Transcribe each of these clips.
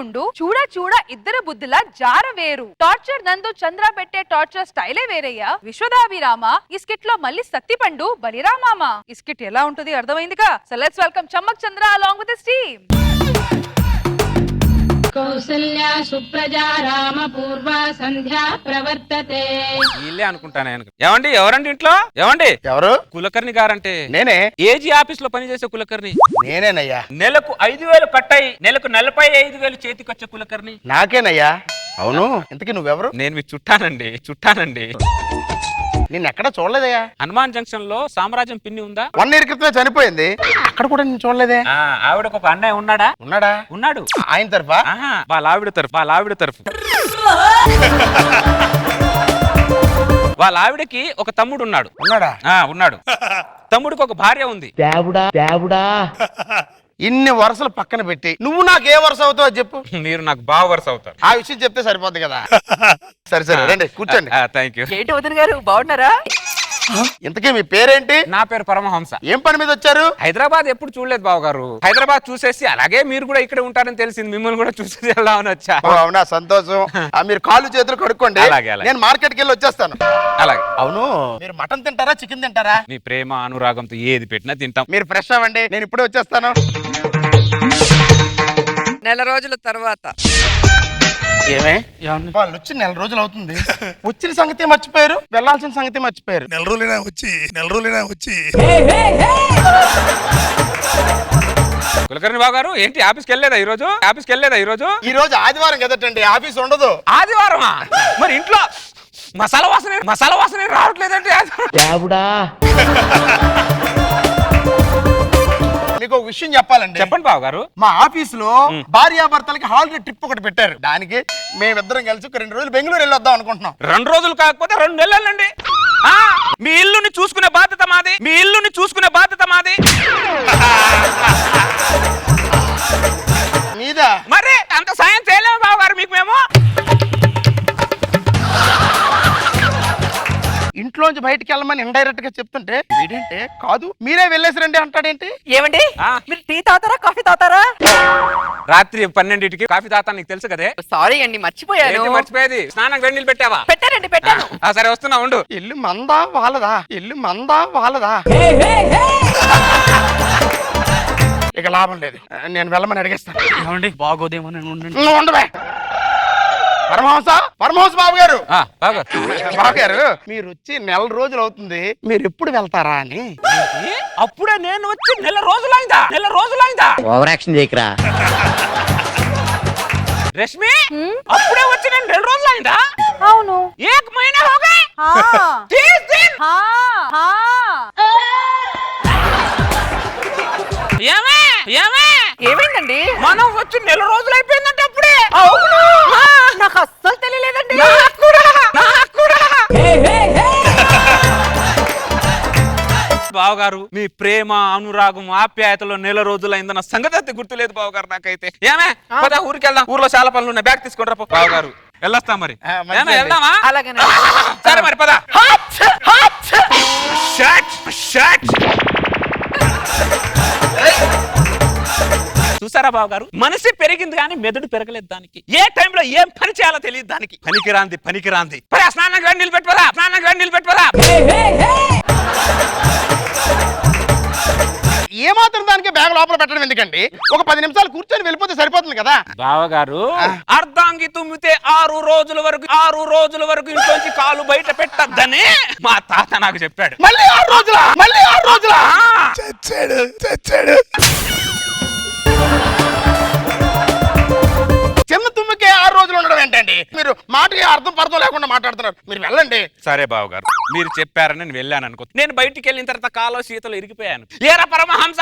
ఉండు చూడ చూడ ఇద్దరు బుద్ధుల జార వేరు. టార్చర్ నందు చంద్ర పెట్టే టార్చర్ స్టైలే వేరయ్యా. విశ్వదాభిరామ ఈ స్కిట్ లో మళ్ళీ సత్తి పండు బలిరామామ. ఈ స్కిట్ ఎలా ఉంటుంది అర్థమైందిగా. So let's welcome Chammak Chandra along with his team. Kausalya సుప్రజా రామ పూర్వ సంధ్యా ప్రవర్తతే. వీళ్ళే అనుకుంటాను. ఏమండి ఎవరండి ఇంట్లో? ఏమండి ఎవరు? కులకర్ణి గారంటే నేనే. ఏజీ ఆఫీస్ లో పనిచేసే కులకర్ణి. నేనేనయ్యా. నెలకు 5,000 కట్టాయి, నెలకు 45,000 చేతికొచ్చే కులకర్ణి నాకేనయ్యా. అవును, ఇంతకీ నువ్వెవరు? నేను మీ చుట్టానండి. నిన్న ఎక్కడ చూడలేదయ్యా. హనుమాన్ జంక్షన్ లో సామ్రాజ్యం పిన్ని ఉందా? 1 year క్రితమే చనిపోయింది. అక్కడ కూడా నేను చూడలేదే. ఆవిడకు ఒక అన్నయ్య ఉన్నాడా? ఉన్నాడు. ఆయన తరఫా? వాళ్ళ ఆవిడ తరఫు. వాళ్ళ ఆవిడకి ఒక తమ్ముడు ఉన్నాడు. ఉన్నాడు. తమ్ముడికి ఒక భార్య ఉంది. ఇన్ని వరుసలు పక్కన పెట్టి నువ్వు నాకు ఏ వరుస అవుతావు అది చెప్పు. మీరు నాకు బాగా వరుస అవుతారు. ఆ విషయం చెప్తే సరిపోద్ది కదా. సరే రండి కూర్చోండి. Thank you. ఏంటి వదిన గారు బాగున్నారా? ఇంతకీ మీ పేరేంటి? నా పేరు పరమహంస. ఏం పని మీద వచ్చారు? హైదరాబాద్ ఎప్పుడు చూడలేదు బావగారు. హైదరాబాద్ చూసేసి అలాగే మీరు కూడా ఇక్కడ ఉంటారని తెలిసింది. మిమ్మల్ని కూడా చూసేసి వెళ్దామని వచ్చా. అవునా, సంతోషం. మీరు కాళ్ళు చేతులు కడుక్కోండి. నేను మార్కెట్కి వెళ్ళి వచ్చేస్తాను. అలాగే. అవును, మీరు మటన్ తింటారా చికెన్ తింటారా? మీ ప్రేమ అనురాగంతో ఏది పెట్టినా తింటాం. మీరు ఫ్రెష్ అవ్వండి, నేను ఇప్పుడే వచ్చేస్తాను. నెల రోజుల తర్వాత ఏమే వాళ్ళు వచ్చి 1 రోజులు అవుతుంది. వచ్చిన సంగతి మర్చిపోయారు, వెళ్ళాల్సిన సంగతి మర్చిపోయారు. 1 రోజులైనా వచ్చి కులకర్ణి బావగారు ఏంటి ఆఫీస్కి వెళ్ళలేదా ఈ రోజు? ఈ రోజు ఆదివారం కదటండి, ఆఫీస్ ఉండదు. ఆదివారమా? మరి ఇంట్లో మసాలా వాసన రావట్లేదండి. మీకు ఒక విషయం చెప్పాలండి. చెప్పండి బావగారు. మా ఆఫీస్ లో భార్యాభర్తలకి హాలిడే ట్రిప్ ఒకటి పెట్టారు. దానికి మేమిద్దరం కలిసి 2 రోజులు బెంగళూరు వెళ్ళి వద్దాం అనుకుంటున్నాం. 2 రోజులు కాకపోతే 2 నెలలండి. మీ ఇల్లుని చూసుకునే బాధ్యత మాది. మీద మరి అంత సాయం చేయలేము బావగారు మీకు మేము. ఇంట్లోంచి బయటికి వెళ్ళమని ఇండైరెక్ట్ గా చెప్తుంటే ఏంటంటే కాదు మీరే వెళ్ళేసిరండి అంటాడేంటి? ఏమండి మీరు టీ తాతారా కాఫీ తాతారా? రాత్రి 12కి కాఫీ తాతా నీకు తెలుసు కదే. సారీ అండి మర్చిపోయాను. మర్చిపోయేది. స్నానం వేడి నీళ్ళు పెట్టావా? పెట్టాను. సరే వస్తున్నా ఉండు. ఇల్లు మందా వాళ్ళదా? ఇక లాభం లేదు, నేను వెళ్ళమని అడిగేస్తాను. ఏమండి బాగోదేమో నేను నువ్వు ఉండవే. పరమహంస బాబు గారు, మీరు వచ్చి 1 రోజులు అవుతుంది, మీరు ఎప్పుడు వెళ్తారా అని. అప్పుడే నేను వచ్చి 1 రోజులైందా? ఓవర్ యాక్షన్ చేయకరా రష్మి. అప్పుడే వచ్చి నేను 1 రోజులైందా? అవును. 1 మहीना हो गए. 30 दिन. ఏమైందండి? మనం వచ్చి 1 రోజులు అయిపోయిందంటే అప్పుడే. అవును, నాకు అస్సలు తెలియలేదండి. నాకు కూడా. బావగారు మీ ప్రేమ అనురాగం ఆప్యాయతలో 1 రోజులైందన్న సంగతి అయితే గుర్తులేదు బావగారు నాకైతే. ఏమే పద ఊరికి వెళ్దాం, ఊర్లో చాలా పనులు ఉన్నాయి, బ్యాగ్ తీసుకొని రా బావగారు. వెళ్ళొస్తా మరి. వెళ్దామా? అలాగనే. సరే మరి పద. చూసారా బావగారు, మనిషి పెరిగింది కానీ మెదడు పెరగలేదు దానికి. ఏ టైంలో ఏం పని చేయాలో తెలియదు దానికి. పనికిరాంది. స్నానానికి వేడి నీళ్ళు పెట్టుకోరా. ఏమాత్రం దానికి బ్యాగ్ లోపల పెట్టడం ఎందుకండి? ఒక 10 నిమిషాలు కూర్చొని వెళ్ళిపోతే సరిపోతుంది కదా. బావగారు అర్ధాంగి తుమ్మితే 6 రోజుల వరకు ఇంట్లోంచి కాలు బయట పెట్టద్దని మా తాత నాకు చెప్పాడు. మళ్ళీ 6 రోజులా? చచ్చాడు. చిన్న తుమ్మికే 6 రోజులు ఉండడం ఏంటండి? మీరు మాటకి అర్థం పర్థం లేకుండా మాట్లాడుతున్నారు. మీరు వెళ్ళండి. సరే బావగారు, మీరు చెప్పారని నేను వెళ్ళాను అనుకో. నేను బయటికి వెళ్ళిన తర్వాత కాలో శీతలు ఇరిగిపోయాను. ఏరా పరమహంస,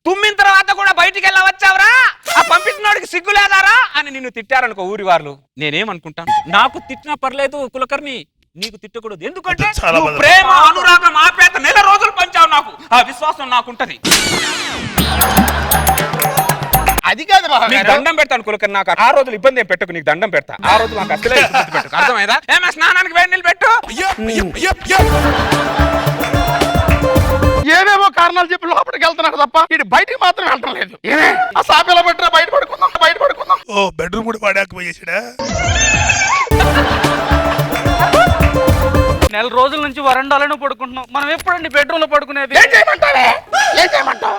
తుమ్మిన తర్వాత కూడా బయటికి వెళ్ళా వచ్చావురా? ఆ పంపించినోడికి సిగ్గు లేదారా అని నిన్ను తిట్టారనుకో ఊరి వాళ్ళు. నేనేమనుకుంటాను, నాకు తిట్టినా పర్లేదు కులకర్ణి, నీకు తిట్టకూడదు. ఎందుకంటే ప్రేమ అనురాగం ఆప్యాయత 1 రోజులు పంచావు నాకు. ఆ విశ్వాసం నాకుంటది. అది కాదు బాబు, నీకు దండం పెడతాను కులకర్ణి. నాకు 6 రోజులు ఇబ్బంది ఏం పెట్టకు, నీకు దండం పెడతా. 6 రోజులు నాకు అసలే ఇబ్బంది పెట్టకు, అర్థమైందా? ఏమే స్నానానికి వేడి నీళ్ళు పెట్టు. ఏవేవో కారణాలు చెప్పి లోపలికి వెళ్తున్నాడు తప్ప ఇటు బయటికి మాత్రం వెళ్ళటం లేదు. ఏమే ఆ సాపేలా పెట్టరా, బయట పడుకుందాం. పడుకో. ఓ బెడ్రూమ్ కూడా వాడాక పోయేసాడా? నెల రోజుల నుంచి వరండాలోనే పడుకుంటున్నాం. మనం ఎప్పుడండి బెడ్రూమ్ లో పడుకునేది? ఏం చేయమంటావే? ఏం చేయమంటావు?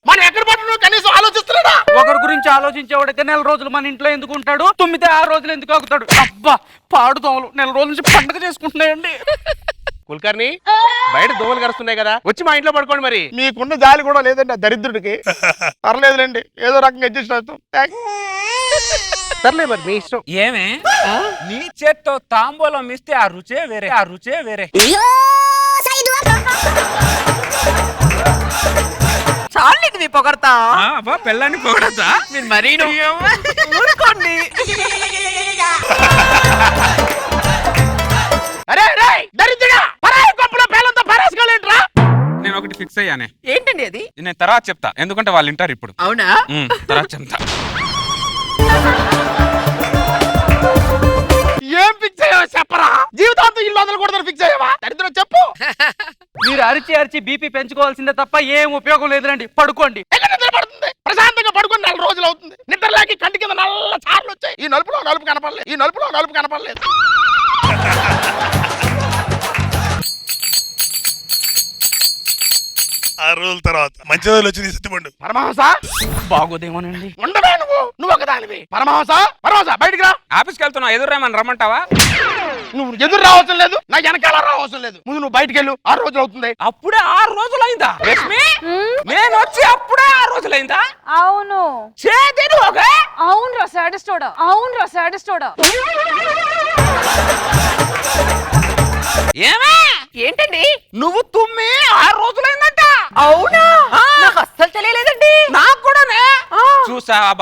మనం ఎక్కడ పడుతున్నావు కనీసం ఆలోచిస్తున్నాడా? ఒకరి గురించి ఆలోచించేవాడైతే నెల రోజులు మన ఇంట్లో ఎందుకు ఉంటాడు? 9 రోజులు ఎందుకు ఆగుతాడు? అబ్బా పాడు దోమలు నెల రోజుల నుంచి పండుగ చేసుకుంటున్నాయండి. కుల్కర్ని బయట దోమలు కరుస్తున్నాయి కదా, వచ్చి మా ఇంట్లో పడుకోండి. మరి మీకున్న జాలి కూడా లేదండి ఆ దరిద్రుడికి. పర్లేదులేండి, ఏదో రకంగా అడ్జస్ట్ అవుతాం. సర్లే మరి మీ ఇష్టం. ఏమే నీ చేత్తో తాంబూలం ఇస్తే ఆ రుచే వేరే, ఆ రుచే వేరే. చాలు నీకు నీ పొగడతా. పెళ్ళాన్ని పొగడతా మీరు మరీ ఊరుకోండి. అరే రే దరిద్రుడా, పరాయి కొంపలో పేలంతో పరేసుకోలేంట్రా. నేను ఒకటి ఫిక్స్ అయ్యానే. ఏంటండి అది? నేను తర్వాత చెప్తా, ఎందుకంటే వాళ్ళు వింటారు ఇప్పుడు. అవునా? తర్వాత చెప్తా. ఏం ఫిక్స్ అయ్యావా చెప్పరా? జీవితాంతం ఇల్లు వదలకూడదని ఫిక్స్ అయ్యావా? దరిద్రుడు చెప్పు. మీరు అరిచి బీపీ పెంచుకోవాల్సిందే తప్ప ఏం ఉపయోగం లేదురండి. పడుకోండి. ఎక్కడ నిద్ర పడుతుంది? ప్రశాంతంగా పడుకొని 4 రోజులు అవుతుంది. నిద్రలేకి కంటి కింద నల్ల చార్లు వచ్చాయి. ఈ నలుపులో నలుపు కనపడలేదు, ఈ నలుపులో నలుపు కనపడలేదు. 6 రోజుల తర్వాత మంచి రోజులు వచ్చి సత్తిపండు. పరమహంస బాగోదేమోనండి. ఉండవే నువ్వు ఒకదానివి. పరమహంస బయటికి రా. ఆఫీస్కి వెళ్తున్నా, ఎదురేమని రమ్మంటావా? నువ్వు ఎదురు రావాల్సిన లేదు, నా వెనకాల రావాల్సిన లేదు. ముందు నువ్వు బయటికి వెళ్ళు. 6 రోజులు అవుతుంది. అప్పుడే 6 రోజులైందా? లక్ష్మి నేను వచ్చి అప్పుడే 6 రోజులైందా? అవును చేతిని ఒకే అవును సాటిస్టోడా, అవును సాటిస్టోడా. ఏమే ఏంటండి? నువ్వు తుమ్మి 6 రోజులైందంట. అవునా? నాకు అస్సలు తెలియలేదండి. నాకు కూడానే. చూసావా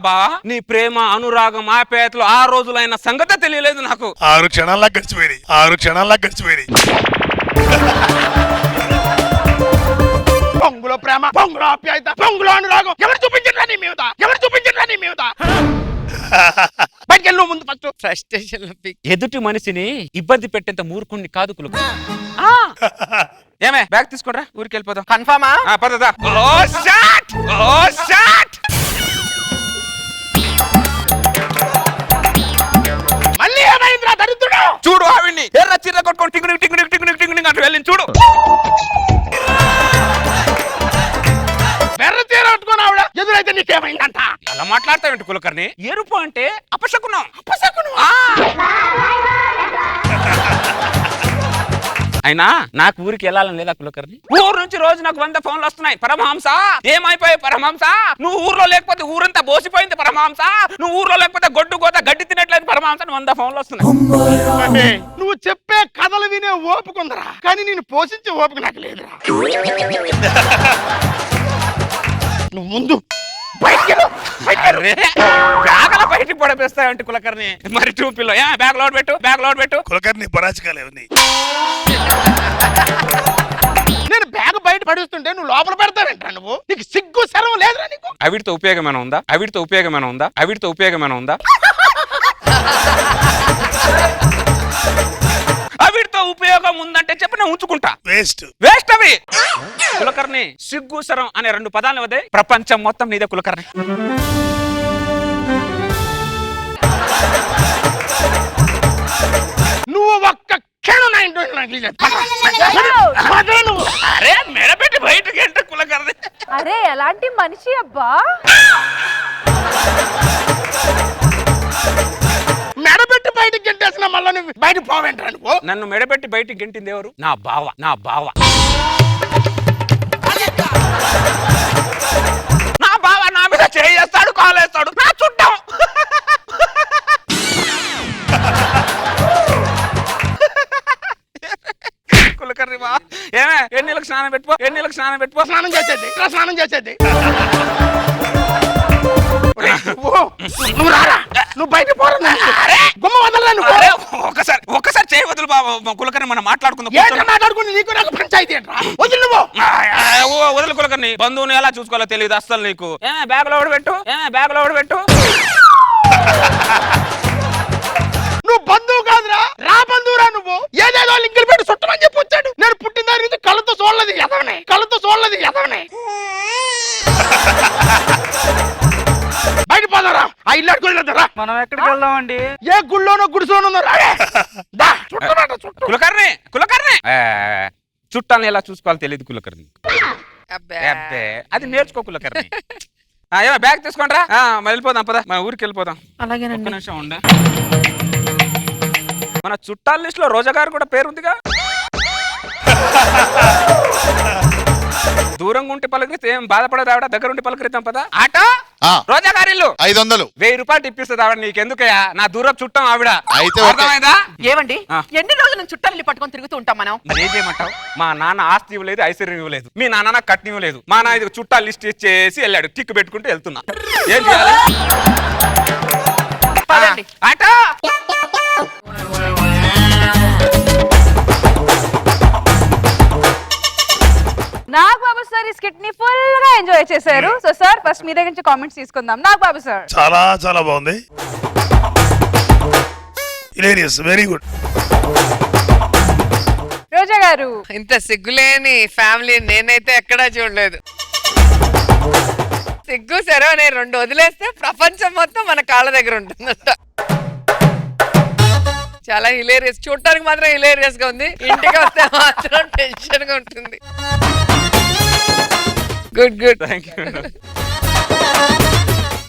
బావా, నీ ప్రేమ అనురాగం ఆప్యాయతలు 6 రోజులైన సంగతే తెలియలేదు నాకు. 6 క్షణాల్లా గడిచిపోయింది. పొంగులో ప్రేమ, పొంగులో ఆప్యాయత, పొంగులో అనురాగం ఎవరు చూపించట్లా నీ మీద? బయటికి వెళ్ళు ముందు ఫస్ట్. ఫ్రస్ట్రేషన్ ఎదుటి మనిషిని ఇబ్బంది పెట్టేంత మూర్ఖుణ్ణి కాదు కులుకు. ఏమే బ్యాగ్ తీసుకోరా, ఊరికి వెళ్ళిపోదాం. కన్ఫర్మా? పదదా. మళ్ళీ ఏమైందిరా దరిద్రుడు? చూడు ఆవిడ్ని ఎర్ర చీర కొట్టుకొని టింగ్ అటు వెళ్ళి చూడు. బెర్ర చీర కట్టుకొని ఆవిడ ఎదురైతే నీకేమైందంట? ఎలా మాట్లాడతావేంటి కులకర్ణి? ఎరుపు అంటే అపశకునం. అయినా నాకు ఊరికి వెళ్ళాలని లేదా కులకర్ణి? ఊరు నుంచి రోజు నాకు 100 ఫోన్లు వస్తున్నాయి. పరమహంస ఏమైపోయాయి పరమహంస, నువ్వు ఊర్లో లేకపోతే ఊరంతా బోసిపోయింది పరమహంస, నువ్వు ఊర్లో లేకపోతే గడ్డి తినట్లేదు పరమహంస, 100 ఫోన్లు వస్తున్నాయి. నువ్వు చెప్పే కథలు వినే ఓపుకుందరా, కానీ నేను పోషించే ఓపిక నాకు లేదురా. నువ్వు ముందు బ్యాగ్లో బయటికి పడేస్తాయంటే కులకర్ణి. మరి టూపీలో బ్యాగ్ లోడ్ పెట్టు. కులకర్ణి పరాచికాలే ఉంది. నేను బ్యాగ్ బయట పడేస్తుంటే నువ్వు లోపల పెడతావేంట్రా? నువ్వు నీకు సిగ్గు శరం లేదురా నీకు? అవిటితో ఉపయోగమేనా ఉందా? అవిటితో ఉపయోగం ఉందంటే చెప్పి నేను ఉంచుకుంటా. వేస్ట్ అవి. కులకర్ణి సిగ్గు శరం అనే 2 పదాలు వదే ప్రపంచం మొత్తం నీదే కులకర్ణి. నువ్వు ఒక్క క్షణం నా ఇంట్లో అరే మెడపెట్టి బయటకి ఏంట కులకర్ణి? అరే ఎలాంటి మనిషి అబ్బా. మెడబెట్టి బయటకి గెంటేసిన మళ్ళీ నువ్వు బయట పోవేంట్రా నువ్వు? నన్ను మెడపెట్టి బయటికి గెంటింది ఎవరు? నా బావ. నా బావ నా మీద చేస్తాడు, కాలేస్తాడు, నా చుట్టాం. కులకర్ణి బా ఏమే ఎన్నీళ్ళకి స్నానం పెట్టుకో. స్నానం చేసేది నువ్వు రారా, నువ్వు బయట పోరా. గుమ్మ వదలరా నువ్వు. ఒక్కసారి చేయి వదులు బాబు కులకర్ణి, మనం మాట్లాడుకుందాం. మాట్లాడుకుని నీకు నాకు పంచాయతీ ఏంట్రా? వదిలి నువ్వు. వదులు కులకర్ణి, బంధువుని ఎలా చూసుకోవాలో తెలియదు అస్సలు నీకు. బ్యాగ్ లో పెట్టు. నువ్వు బంధువు కాదురా, రా బంధువురా. నువ్వు ఏదేదో లింకులు పెట్టి చుట్టమని చెప్పి వచ్చాడు. నేను పుట్టిన దాని నుంచి కళ్ళతో చూడలేదు ఎదవనే. బయట పోదా వెళ్దామండి. ఏ గుళ్ళోనో గుడిసెలోనో ఉన్నారు. అరే! దా, చుట్టమంట, చుట్టు. కులకర్ణి కులకర్ణి చుట్టాలని ఎలా చూసుకోవాలో తెలియదు కులకర్ణి. అబ్బే అది నేర్చుకో కులకర్ణి. ఏమో బ్యాగ్ తీసుకోండి రా, వెళ్ళిపోదాం పదా, మన ఊరికి వెళ్ళిపోదాం. ఒక్క నిమిషం ఉండ. మన చుట్టాల లిస్ట్ లో రోజా గారు కూడా పేరుందిగా. దూరంగా ఉంటే పలకరిస్తే ఏం బాధపడదు ఆవిడ, దగ్గర ఉండి పలకరిద్దాం పదా. ఆటో రోజా గారి ఇల్లు 500. 1000 రూపాయలు ఇప్పిస్తుంది ఆవిడ. నీకెందుకయ్యా, నా దూరం చుట్టం ఆవిడ. అయితే ఓకే. అర్థమైందా? ఏమండి ఎన్ని రోజుల నుంచి చుట్టాలని పట్టుకొని తిరుగుతూ ఉంటాం మనం. మరి ఏం చేయమంటావు? మా నాన్న ఆస్తి ఇవ్వలేదు, ఐశ్వర్యం ఇవ్వలేదు, మీ నాన్న నాకు కట్నం ఇవ్వలేదు. మా నాన్న ఇది చుట్టాలు లిస్ట్ ఇచ్చేసి వెళ్ళాడు, టిక్ పెట్టుకుంటూ వెళ్తున్నా. ఏం చేయాలి? పదండి. ఆటో నాగబాబు సార్ ఈ స్కిట్ ని ఫుల్ గా ఎంజాయ్ చేశారు. సో సార్ ఫస్ట్ మీ దగ్గర నుంచి కామెంట్స్ తీసుకుందాం. నాగబాబు సార్. చాలా చాలా బాగుంది. Hilarious, very good. రోజా గారు. ఇంత సిగ్గులేని ఫ్యామిలీ నేనైతే ఎక్కడా చూడలేదు. సిగ్గు సరే నేను 2 వదిలేస్తే ప్రపంచం మొత్తం మన కాళ్ళ దగ్గర ఉంటుందంట. చాలా హిలేరియస్, చూడటానికి మాత్రం హిలేరియస్ గా ఉంది, ఇంటికి వస్తే మాత్రం టెన్షన్ గా ఉంటుంది. Good good. Thank you.